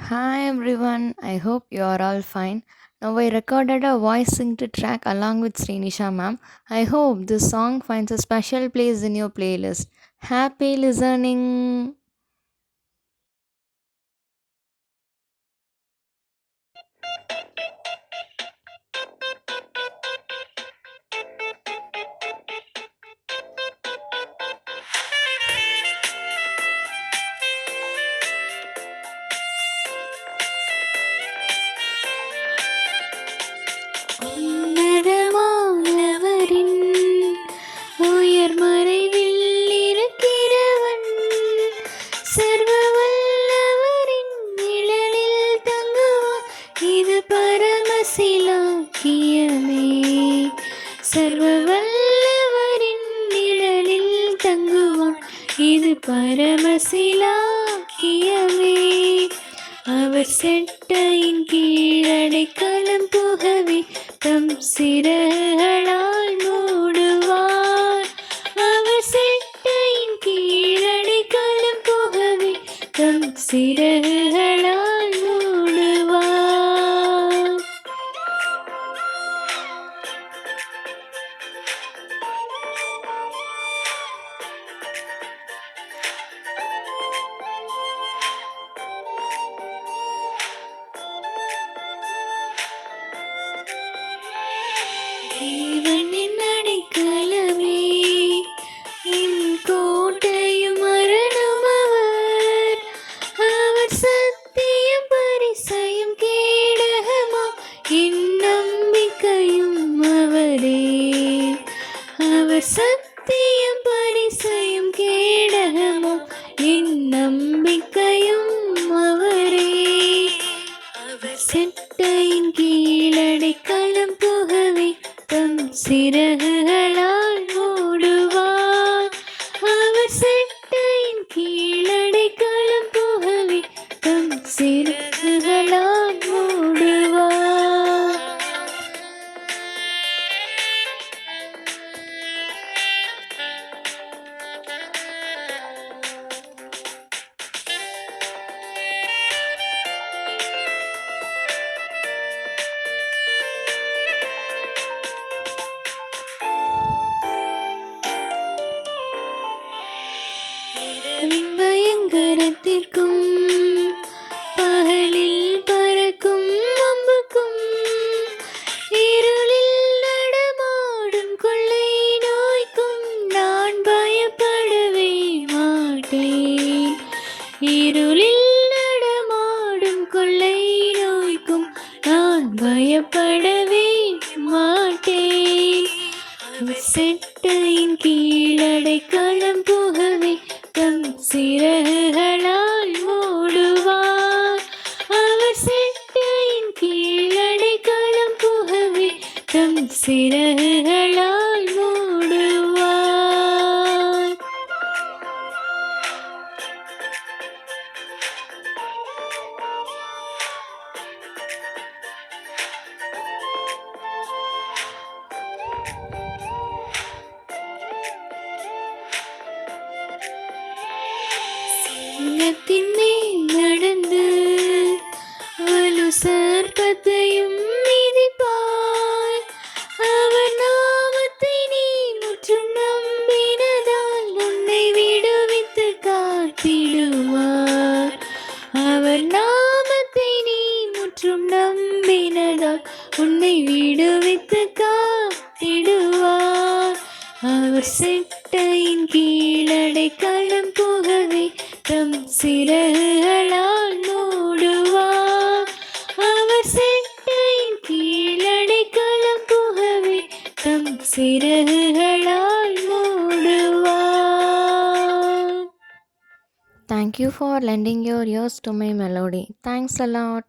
Hi everyone, I hope you are all fine. Now I recorded a voice synced track along with Srinisha ma'am. I hope this song finds a special place in your playlist. Happy listening! உன்னதமானவரின் உயர் மறைவில் இருக்கிறவன் சர்வ வல்லவரின் நிழலில் தங்குவான் இது பரமசிலாக்கியமே சர்வ வல்லவரின் நிழலில் தங்குவான் இது பரமசிலாக்கியமே அவர் செட்டையின் கீழடைக்கலம் புகவே தம் சிறகளால் மூடுவார் அவர் செட்டையின் கீழடைக்கலம் புகவே தம் சிறகளால் மூடுவார் தேவனின் அடைக்கலமே என் கோட்டையும் அரணும் அவர் அவர் சத்தியம் பரிசயம் கேடகமா என் நம்பிக்கையும் அவரே அவர் சத்தியம் பரிசயம் கேடகமா என் நம்பிக்கையும் அவரே அவர் செட்டையின் கீழடைக்கலம் புகவே தம் சிறகுகளால் மூடுவார் அவர் செட்டையின் கீழடைக்கலம் புகவே தம் சிறகுகளால் மூடுவார் இரவின் பயங்கரத்திற்கும் பகலில் பறக்கும் அம்புக்கும் இருளில் நடமாடும் கொள்ளை நோய்க்கும் நான் பயப்படவே மாட்டேன் இருளில் நடமாடும் கொள்ளை நோய்க்கும் நான் பயப்படவே மாட்டேன் அவர் செட்டையின் கீழடைக்கலம் புகவே தம் சிறகுகளால் மூடுவார் அவர் செட்டையின் கீழடைக்கலம் புகவே தம் சிறகுகளால் மூடுவார் சிங்கத்தின் மேல் நடந்து வலு சர்ப்பத்தையும் மிதிப்பாய் அவர் நாமத்தை நீ முற்றும் நம்பினதால் உன்னை விடுவித்து காத்திடுவார் அவர் நாமத்தை நீ முற்றும் நம்பினதால் உன்னை விடுவித்து காத்திடுவார் அவர் செட்டையின் கீழடைக்கலம் புகவே தம் சிறகுகளால் மூடுவார் அவர் செட்டையின் கீழடைக்கலம் புகவே தம் சிறகுகளால் மூடுவார். Thank you for lending your ears to my melody. Thanks a lot.